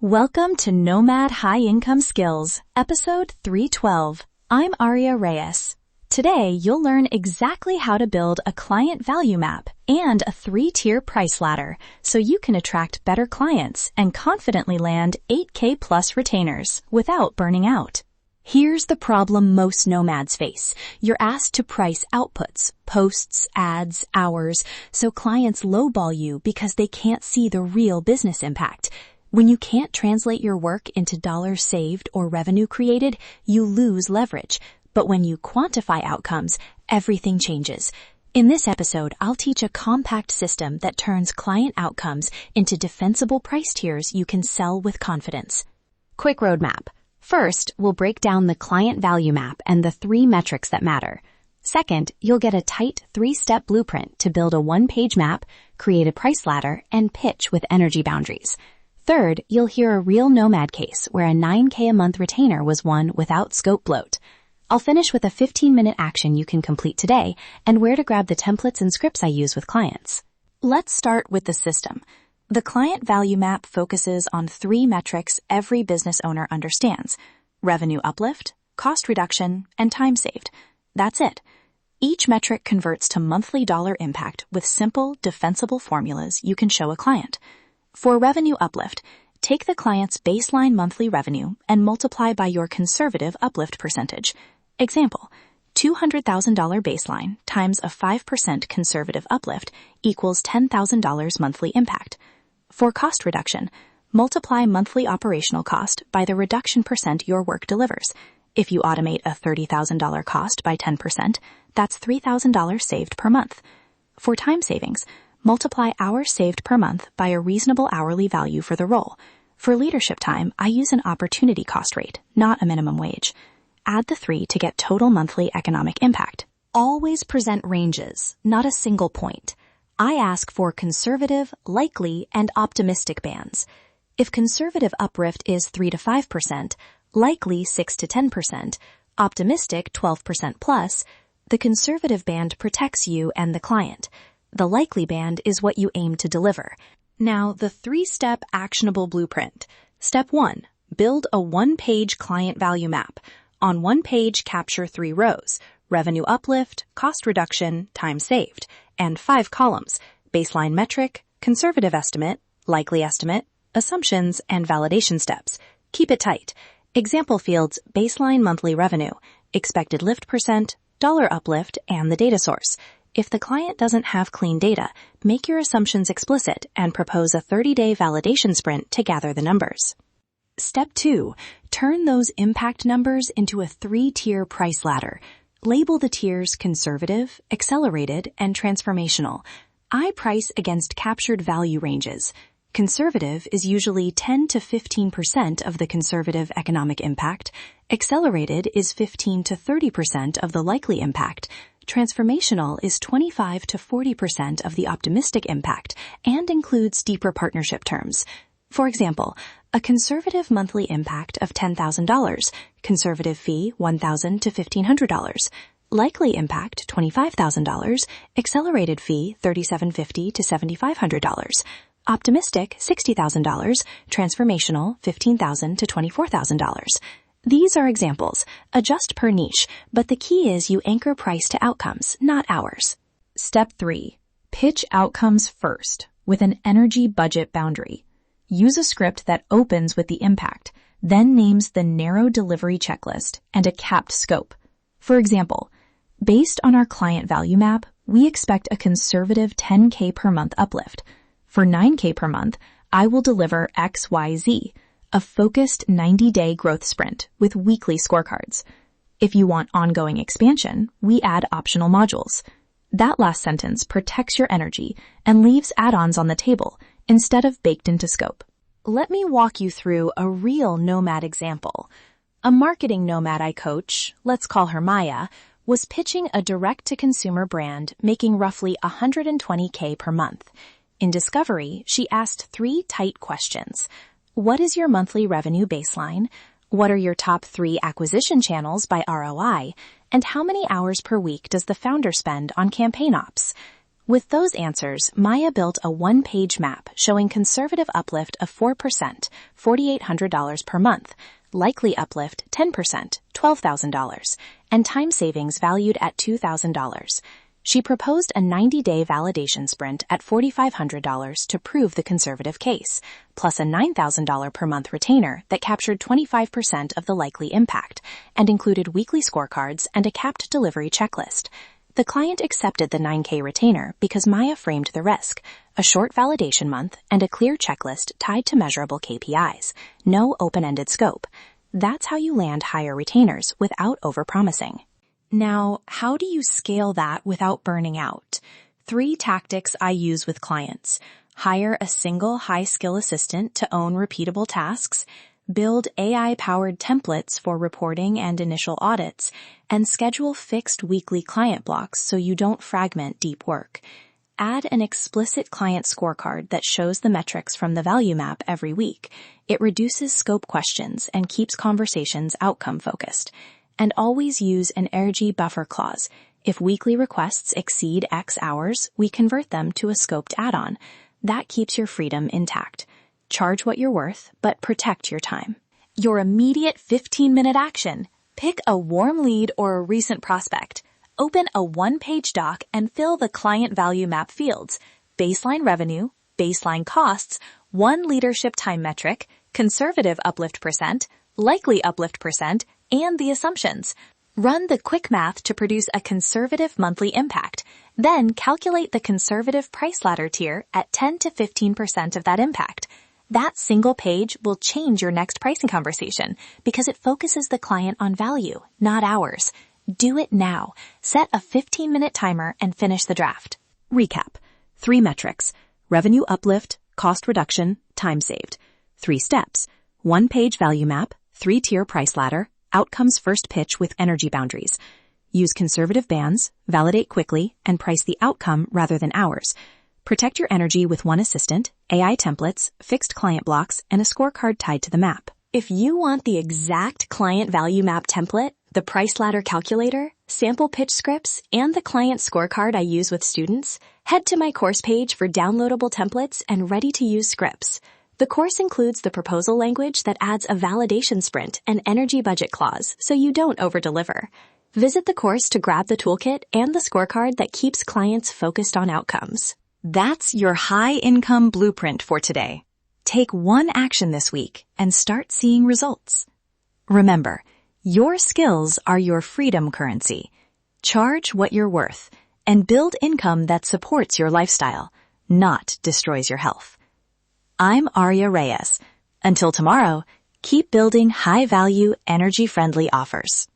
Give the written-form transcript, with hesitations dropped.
Welcome to Nomad High Income Skills, episode 312. I'm Aria Reyes. Today, you'll learn exactly how to build a client value map and a 3-tier price ladder so you can attract better clients and confidently land 8K plus retainers without burning out. Here's the problem most nomads face. You're asked to price outputs, posts, ads, hours, so clients lowball you because they can't see the real business impact. When you can't translate your work into dollars saved or revenue created, you lose leverage. But when you quantify outcomes, everything changes. In this episode, I'll teach a compact system that turns client outcomes into defensible price tiers you can sell with confidence. Quick roadmap. First, we'll break down the client value map and the 3 metrics that matter. Second, you'll get a tight 3-step blueprint to build a 1-page map, create a price ladder, and pitch with energy boundaries. Third, you'll hear a real nomad case where a 9K a month retainer was won without scope bloat. I'll finish with a 15-minute action you can complete today and where to grab the templates and scripts I use with clients. Let's start with the system. The client value map focuses on 3 metrics every business owner understands: revenue uplift, cost reduction, and time saved. That's it. Each metric converts to monthly dollar impact with simple, defensible formulas you can show a client. For revenue uplift, take the client's baseline monthly revenue and multiply by your conservative uplift percentage. Example, $200,000 baseline times a 5% conservative uplift equals $10,000 monthly impact. For cost reduction, multiply monthly operational cost by the reduction percent your work delivers. If you automate a $30,000 cost by 10%, that's $3,000 saved per month. For time savings, multiply hours saved per month by a reasonable hourly value for the role. For leadership time, I use an opportunity cost rate, not a minimum wage. Add the 3 to get total monthly economic impact. Always present ranges, not a single point. I ask for conservative, likely, and optimistic bands. If conservative uplift is 3 to 5%, likely 6 to 10%, optimistic 12% plus, the conservative band protects you and the client. The likely band is what you aim to deliver. Now, the 3-step actionable blueprint. Step 1, build a 1-page client value map. On 1 page, capture 3 rows: revenue uplift, cost reduction, time saved, and 5 columns: baseline metric, conservative estimate, likely estimate, assumptions, and validation steps. Keep it tight. Example fields: baseline monthly revenue, expected lift percent, dollar uplift, and the data source. If the client doesn't have clean data, make your assumptions explicit and propose a 30-day validation sprint to gather the numbers. Step 2, turn those impact numbers into a 3-tier price ladder. Label the tiers conservative, accelerated, and transformational. I price against captured value ranges. Conservative is usually 10 to 15% of the conservative economic impact. Accelerated is 15 to 30% of the likely impact. Transformational is 25 to 40% of the optimistic impact and includes deeper partnership terms. For example, a conservative monthly impact of $10,000, conservative fee $1,000 to $1,500, likely impact $25,000, accelerated fee $3,750 to $7,500, optimistic $60,000, transformational $15,000 to $24,000. These are examples. Adjust per niche, but the key is you anchor price to outcomes, not hours. Step 3. Pitch outcomes first with an energy budget boundary. Use a script that opens with the impact, then names the narrow delivery checklist and a capped scope. For example, based on our client value map, we expect a conservative 10K per month uplift. For 9K per month, I will deliver XYZ, a focused 90-day growth sprint with weekly scorecards. If you want ongoing expansion, we add optional modules. That last sentence protects your energy and leaves add-ons on the table instead of baked into scope. Let me walk you through a real nomad example. A marketing nomad I coach, let's call her Maya, was pitching a direct-to-consumer brand making roughly $120K per month. In discovery, she asked 3 tight questions. What is your monthly revenue baseline? What are your top 3 acquisition channels by ROI? And how many hours per week does the founder spend on campaign ops? With those answers, Maya built a one-page map showing conservative uplift of 4%, $4,800 per month, likely uplift 10%, $12,000, and time savings valued at $2,000. She proposed a 90-day validation sprint at $4,500 to prove the conservative case, plus a $9,000 per month retainer that captured 25% of the likely impact and included weekly scorecards and a capped delivery checklist. The client accepted the $9K retainer because Maya framed the risk, a short validation month and a clear checklist tied to measurable KPIs, no open-ended scope. That's how you land higher retainers without overpromising. Now, how do you scale that without burning out? 3 tactics I use with clients. Hire a single high-skill assistant to own repeatable tasks, build AI-powered templates for reporting and initial audits, and schedule fixed weekly client blocks so you don't fragment deep work. Add an explicit client scorecard that shows the metrics from the value map every week. It reduces scope questions and keeps conversations outcome-focused. And always use an energy buffer clause. If weekly requests exceed X hours, we convert them to a scoped add-on. That keeps your freedom intact. Charge what you're worth, but protect your time. Your immediate 15-minute action. Pick a warm lead or a recent prospect. Open a one-page doc and fill the client value map fields. Baseline revenue, baseline costs, one leadership time metric, conservative uplift percent, likely uplift percent, and the assumptions. Run the quick math to produce a conservative monthly impact. Then calculate the conservative price ladder tier at 10 to 15% of that impact. That single page will change your next pricing conversation because it focuses the client on value, not hours. Do it now. Set a 15-minute timer and finish the draft. Recap. 3 metrics. Revenue uplift, cost reduction, time saved. 3 steps. 1-page value map, 3-tier price ladder, outcomes first pitch with energy boundaries. Use conservative bands, validate quickly, and price the outcome rather than hours. Protect your energy with one assistant, AI templates, fixed client blocks, and a scorecard tied to the map. If you want the exact client value map template, the price ladder calculator, sample pitch scripts, and the client scorecard I use with students, head to my course page for downloadable templates and ready-to-use scripts. The course includes the proposal language that adds a validation sprint and energy budget clause so you don't over-deliver. Visit the course to grab the toolkit and the scorecard that keeps clients focused on outcomes. That's your high-income blueprint for today. Take one action this week and start seeing results. Remember, your skills are your freedom currency. Charge what you're worth and build income that supports your lifestyle, not destroys your health. I'm Aria Reyes. Until tomorrow, keep building high-value, energy-friendly offers.